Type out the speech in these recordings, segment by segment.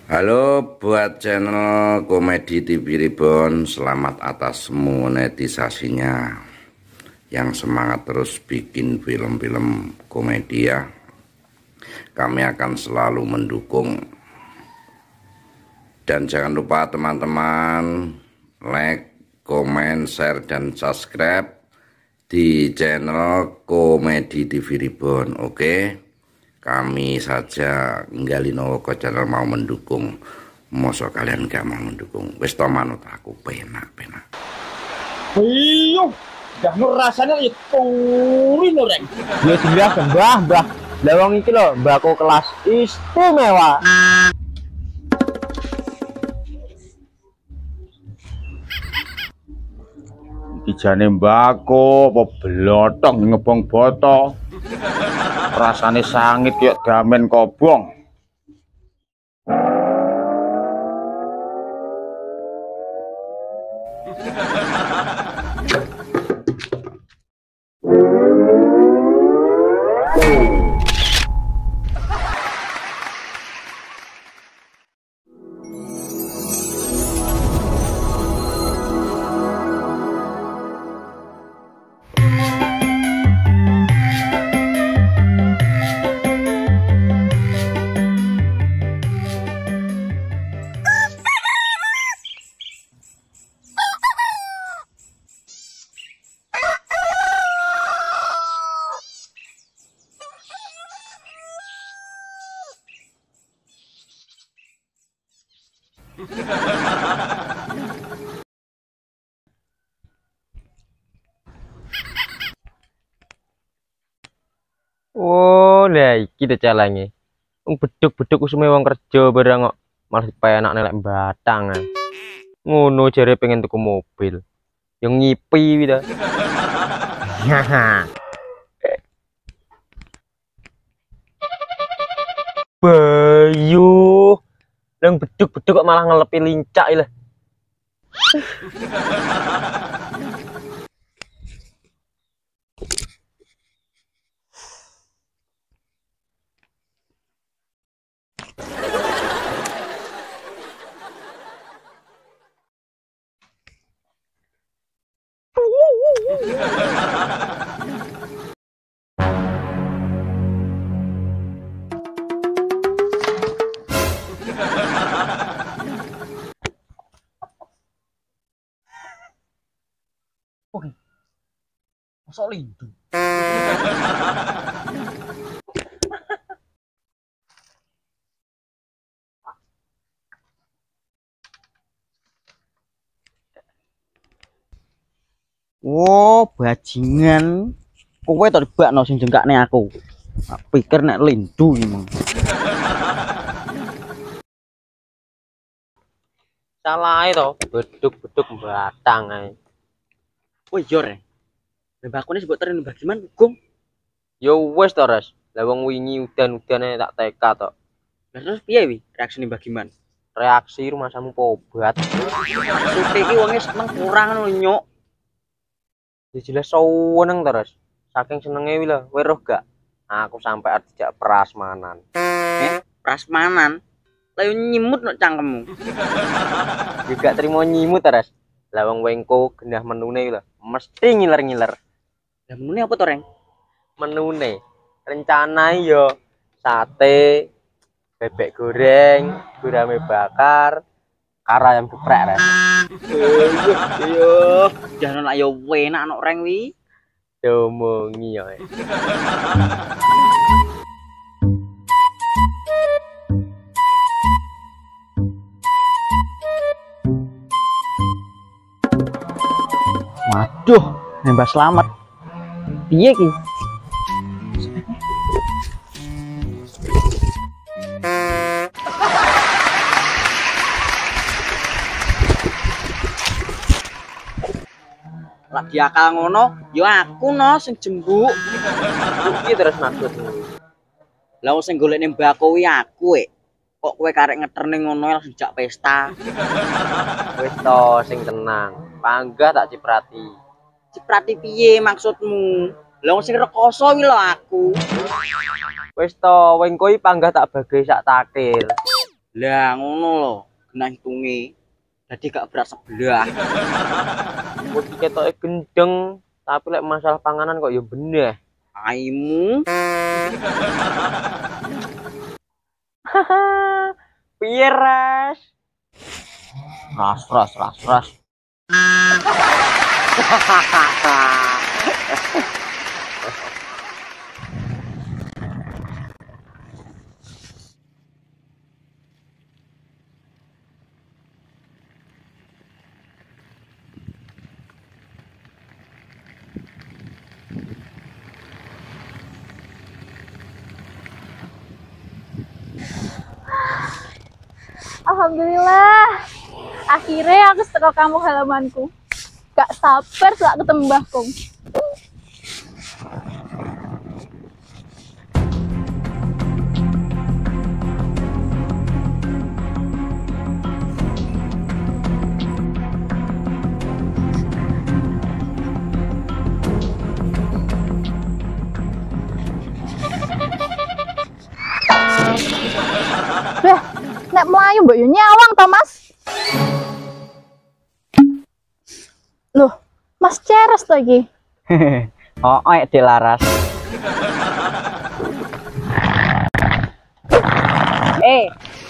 Halo buat channel Komedi TV Reborn, selamat atas monetisasinya. Yang semangat terus bikin film-film komedi ya. Kami akan selalu mendukung. Dan jangan lupa teman-teman like, komen, share, dan subscribe di channel Komedi TV Reborn. Oke? Kami saja nggalino ke channel mau mendukung, mosok kalian gak mau mendukung. Wis to manut aku penak. Iyo, dah nur rasanya ya turi noreng. Ya jelas mbah. Lawang iki lho, mbahku kelas istimewa. Dijane mbako apa blotong ngebong boto. Rasane sangit yuk damen kobong. Oh, lah iki to calane. Wong beduk-beduk usume wong kerja barang kok malah penak nelek batang. Ngono jare pengen tuku mobil. Yang ngipi wi to. Bayu. Yang beduk-beduk kok malah ngelepi lincak lah. Oke. Masuk lindu. Wo, bajingan. Kowe to dibakno sing jengkakne aku. Tak pikir nek lindu emang. Salah itu beduk-beduk batang ae. Woi, yo re. Mbakku ini sebut terin bagiman gong. Yo wes to, Res. Lah wong wingi udan-udane tak teka to. Lah terus piye wi reaksine bagiman? Reaksi rumasamu pobat. Maksud iki wonge seneng kurang ngono nyuk. Ya jelas seneng to, Res. Saking senenge wi lho, kowe roh gak? Aku sampai dijak prasmanan. Prasmanan. Lah yo nyimut no cangkemmu. Juga terima nyimut to, Res. Lah wong wengko genah menune lho, mesti ngiler-ngiler. Lah menune apa to, Reng? Menune rencana yo sate, bebek goreng, gurame bakar, karo ayam geprek, Res. Yo, jangan nak yo enak nok Reng wi. Domongi yo. Waduh, nembak selamat. Piye ki? Lagi akal ngono, yo aku no sing jembuk. Iki terus maksudmu. Lah wong sing golekne mbako kuwi aku Kok kowe karek ngeterne ngono langsung jak pesta. Wis to sing tenang. Panggah tak ciprati. Ciprati piye maksudmu? Lah wong sing rekoso wi lho aku. Wis to wengko iki panggah tak bagi sak takir. Lah ngono lho, kena hitunge. Dadi gak berat sebelah. Kok ketoke gendeng, tapi lek masalah panganan kok ya bener. Aimu. Piye, Ras? Ras. Alhamdulillah, akhirnya aku setelah kamu halamanku. Gak sabar setelah ketemu Mbah Kong. Wah, nek melayu mbok yo nyawang to, Mas. Loh, Mas Ceres to iki. Oh, Dek Laras.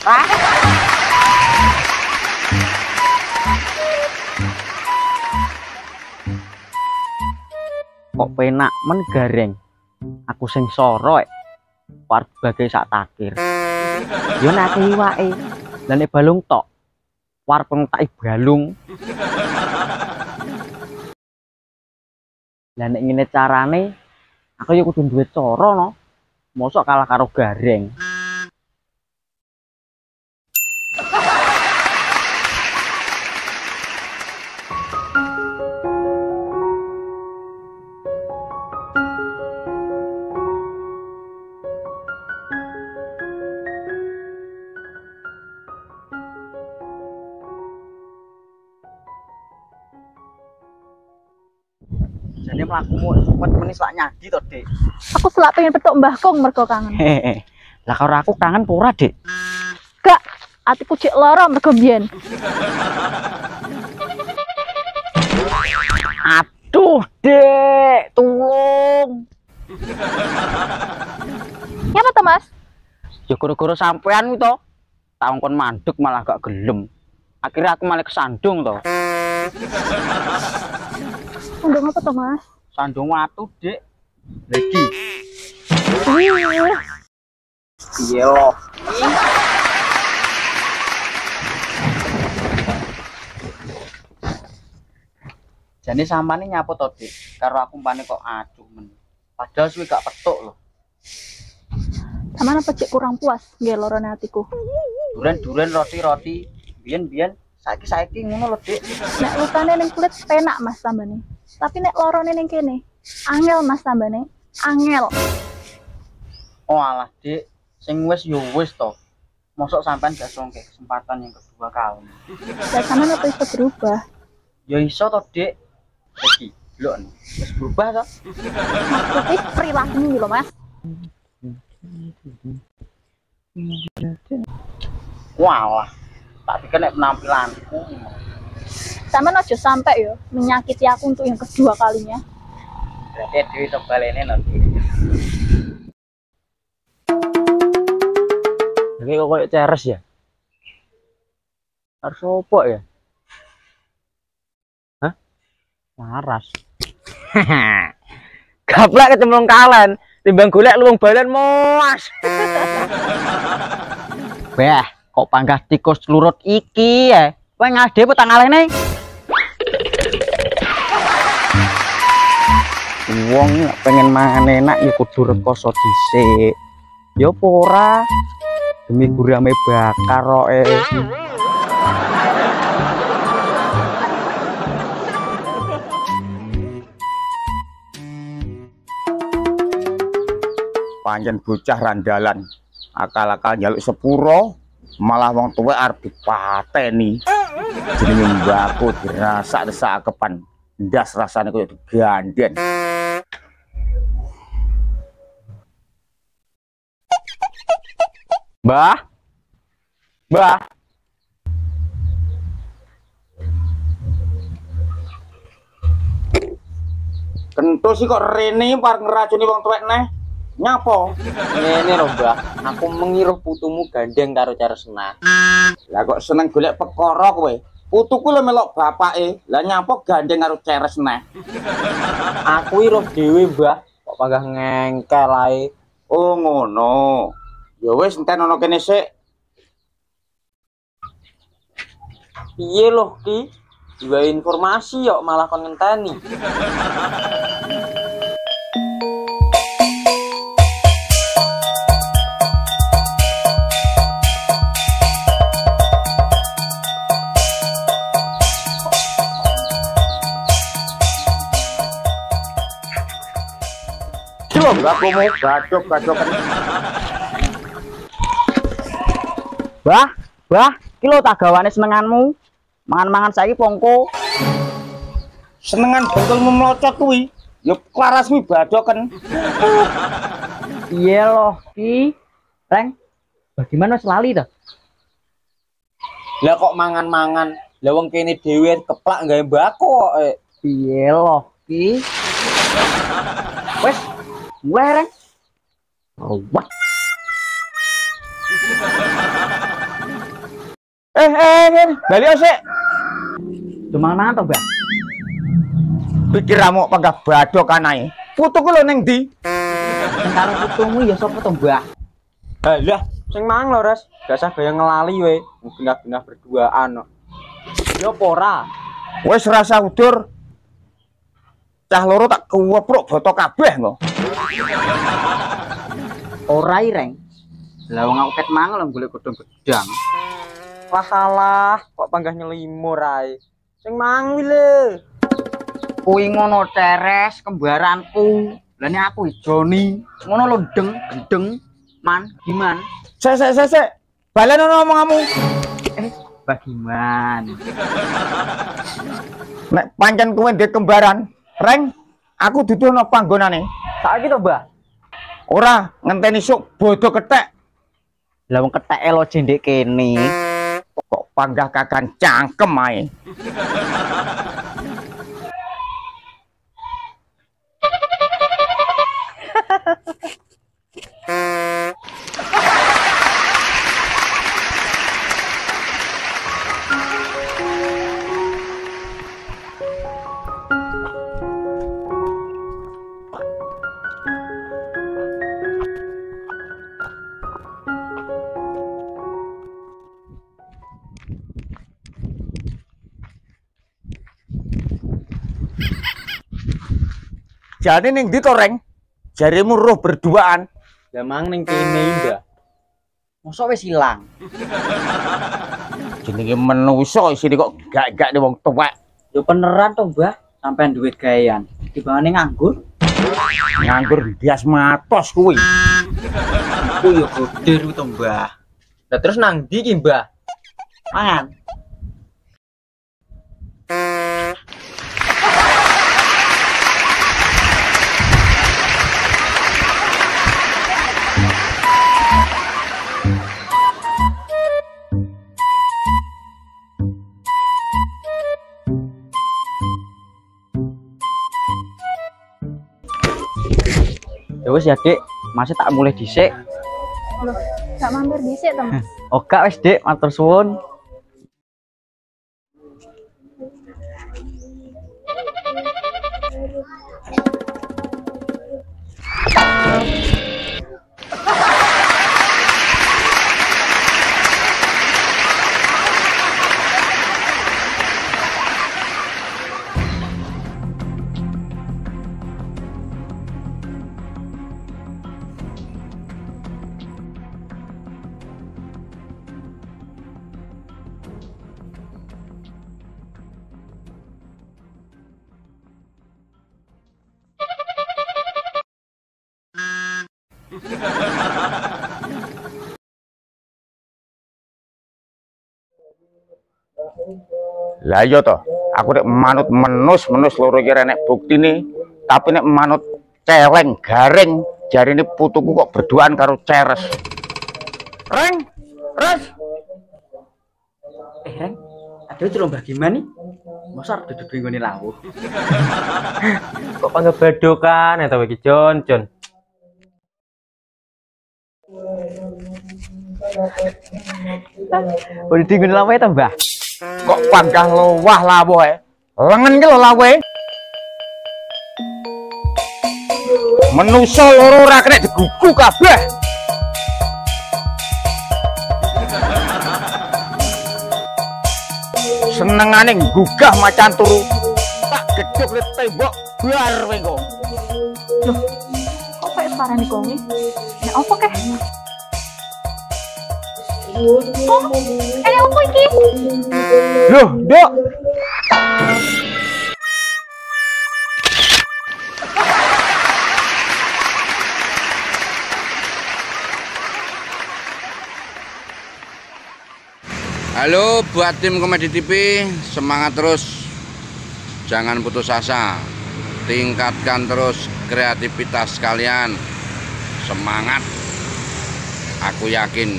Ras. Kok penak men gareng. Aku sing soro war bagai sak takir. Yo nek iwake. Lah nek balung tok. War pengetaki balung. Lah nek ngene carane aku yo kudu duwe cara no. Mosok kalah karo gareng. Jane mlakumu cepet menis lak nyadi to, Dik. Aku selak pengen petuk Mbah Kong mergo kangen. Hehe. Lah karo aku kangen pura, Dik. Gak, atiku cek lara mergo biyen. Aduh, Dek, tolong. Nyapa to, Mas? Ya gara-gara sampean to. Tak ngkon mandek malah gak gelem. Akhirnya aku malah kesandung to. Undang apa to, Mas? Sandung watu, Dek. Lagi. Iya loh. Jane sampane nyapo to, Dik? Karo aku umpane kok aduh men. Padahal suwe gak petuk loh. Sampeyan apa cek kurang puas nggih lorone atiku. Duren-duren roti-roti. Biyen saiki ngono lho, Dik. Nek lukane ning kulit penak Mas tambane. Tapi nek lorone ning kene, angel Mas tambane. Angel. Oh alah, Dik. Sing wis yo wis to. Mosok sampean gak songke kesempatan yang kedua kali. Lah sampeyan apa iso berubah? Ya iso to, Dik. Iki, lho wis berubah to. Maksudnya perilakumu gitu loh, Mas. Walah. Tak pikir nek penampilanku. Sampeyan aja sampai yo menyakiti aku untuk yang kedua kalinya. Berarti Dewi sebalene nanti. Ini kok kayak Ceres ya? Harus opo ya? Hah? Laras. Gaplak kecemplung kalan, timbang golek luwung balan moas. Bah, kok panggah tikus lurut iki ya? Kowe ngade apa tak ngalehne? Wong pengen mangan enak ya kudu rekoso dhisik. Ya apa ora? Demi gurame bakar roke. Panjen bocah randalan, akal-akal njaluk sepuro, malah wong tuwa arep dipateni. Jenenge mbako dirasa desakepan, ndas rasane koyo digandhen. Mbah, Mbah. Kentu sih kok Rene par ngeracuni wong tuwek neh. Nyapa? Ngene lho, Mbah. Aku mengiruh putumu gandeng karo Ceresna. Lah kok seneng golek perkara kowe? Putuku lho melok bapake. Lah nyapa gandeng karo Ceresna? Aku iruh dhewe, Mbah. Kok panggah ngengkel ae. Oh ngono. Ya wis enten ana kene sik. Piye lho, Ki? Dua informasi kok malah kon ngenteni. Coba aku mau gadok-gadokan. Bah, ki lho tagawane senenganmu. Mangan-mangan saiki pongko. Senengan bentulmu melocot kuwi. Ya klarasmi badoken. Iya loh, Ki. Reng, bagaimana wis lali to? Lah kok mangan-mangan? Lah wong kene dhewe keplak gawe mbako kok. Piye loh, Ki? Wes, mulai Reng. Wah. Balik sik. Cuma mangan to, Mbak? Pikiramu panggah badokan ae. Putuku lho ning ndi? Sing karo putumu ya sapa to, Mbak? Lah, sing mang lho, Res. Gak usah gaya ngelali we. Genah-genah berduaan kok. Ya apa ora? Wis rasa udur. Cah loro tak kewepruk boto kabeh kok. Ora Reng. Lah wong aku ket mang lho golek godhong gedang. Wahalah, kok panggah nyelimur ae. Sing mang lho. Kuwi ngono Ceres, kembaranku. Lah nek aku Joni, ngono lho gendeng, man, giman. Sik. Balen ono omonganmu. Bagiman. Nek pancen kowe ndek kembaran, Reng, aku dudu ana panggonane. Saiki to, Mbah? Ora ngenteni sok bodo kethek. Lah wong ketheke lo jendek kene. Kok panggah kakan cangkem ae. Jane ning ndi to, Reng? Jarimu roh berduaan. Lah mang ning kene, Mbah. Mosok wis ilang. Jenenge menungso isine kok gak-gak ning wong tuwek. Yo beneran to, Mbah. Sampean duit gawean. Dibanding nganggur. Nganggur bias matos kuwi. Iku yo goder to, Mbah. Lah terus nang ndi ki, Mbah? Mangan. Ya wis ya, Dik. Masih tak mulai dhisik. Loh, gak mampir dhisik to, Mas? Oh, gak wis, Dik. Matur suwun. Lah iya toh, aku nek manut menus loro iki nek buktine, tapi nek manut celeng garing jarine putuku kok berduaan karo Ceres. Reng, Res. padahal celok Mbah Giman nih. Masa duduk ning ngene lawuh. Kok panggebadokan eta iki Jon. Udah di ngene lawuh ta, Mbah? Kok panggah lowah lawuh ae. Lengen ki lho lawuhe. Menusa loro ora kena digugu kabeh. Senengane gugah macan turu. Tak gedhog le tembok bar kowe kok. Loh, kok kayak parani kongi? Ya apa keh? Oh, apa iki? Loh, Nduk. Halo buat tim Komedi TV, semangat terus, jangan putus asa, tingkatkan terus kreativitas kalian, semangat, aku yakin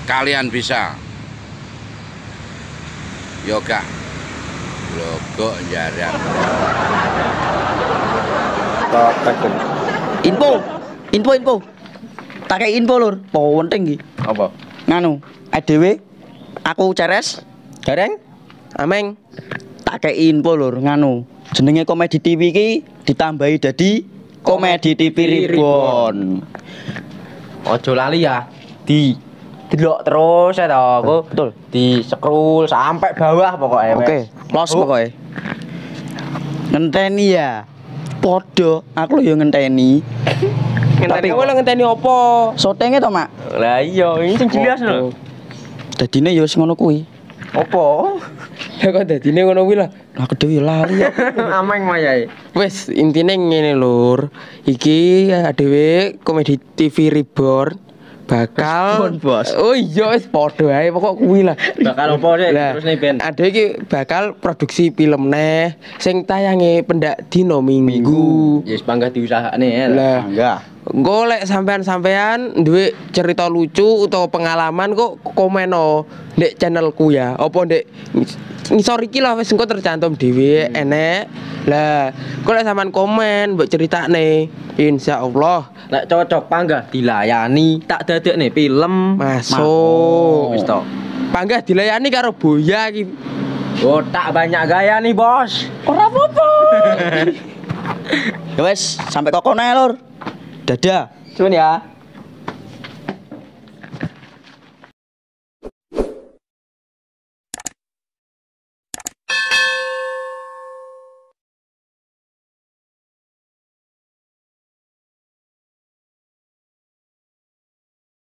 kalian bisa. Yoga logo jaran. Info. Tak kayak info lur, penting iki. Apa? Nganu, dhewe aku Ceres, Gareng, Ameng. Tak kayak info lur, nganu. Jenenge Komedi TV iki ditambahi dadi Komedi TV Reborn. Ojo lali ya. Delok terus ya toh. Aku Betul. di scroll sampai bawah pokoknya. Oke, los pokoknya. Ngenteni ya. Podo, aku lho yo ngenteni. Ngenteni kowe lho ngenteni opo? Sotenge to, Mak? Lah iya, ini sing jelas lho. Dadine yo wis ngono kuwi. Opo? Ya kok dadine ngono kuwi lah. Aku dhewe lali ya. Ameng mayae. Wis intine ngene lur. Iki dhewe Komedi TV Reborn bakal Reborn, Bos. Oh iya wis padha ae pokok kuwi lah. Bakal opo sih Lah, terus nih Ben? Ada iki bakal produksi film neh sing tayange pendak dino Minggu. Ya wis panggah diusahane ya. Lah, Enggak. golek sampean-sampean duwe cerita lucu utawa pengalaman kok komeno ndek channelku ya. Apa ndek ngisor iki lah wis engko tercantum dhewe enek. Lah, golek sampean komen mbok critakne. Insyaallah Nek cocok panggah dilayani, tak dadekne film. masuk. Wis to. Panggah dilayani karo Boya iki. Oh, tak banyak gaya nih, Bos. Ora apa-apa. Ya wis, sampai kokono ae lur. Dadah. Cuman ya.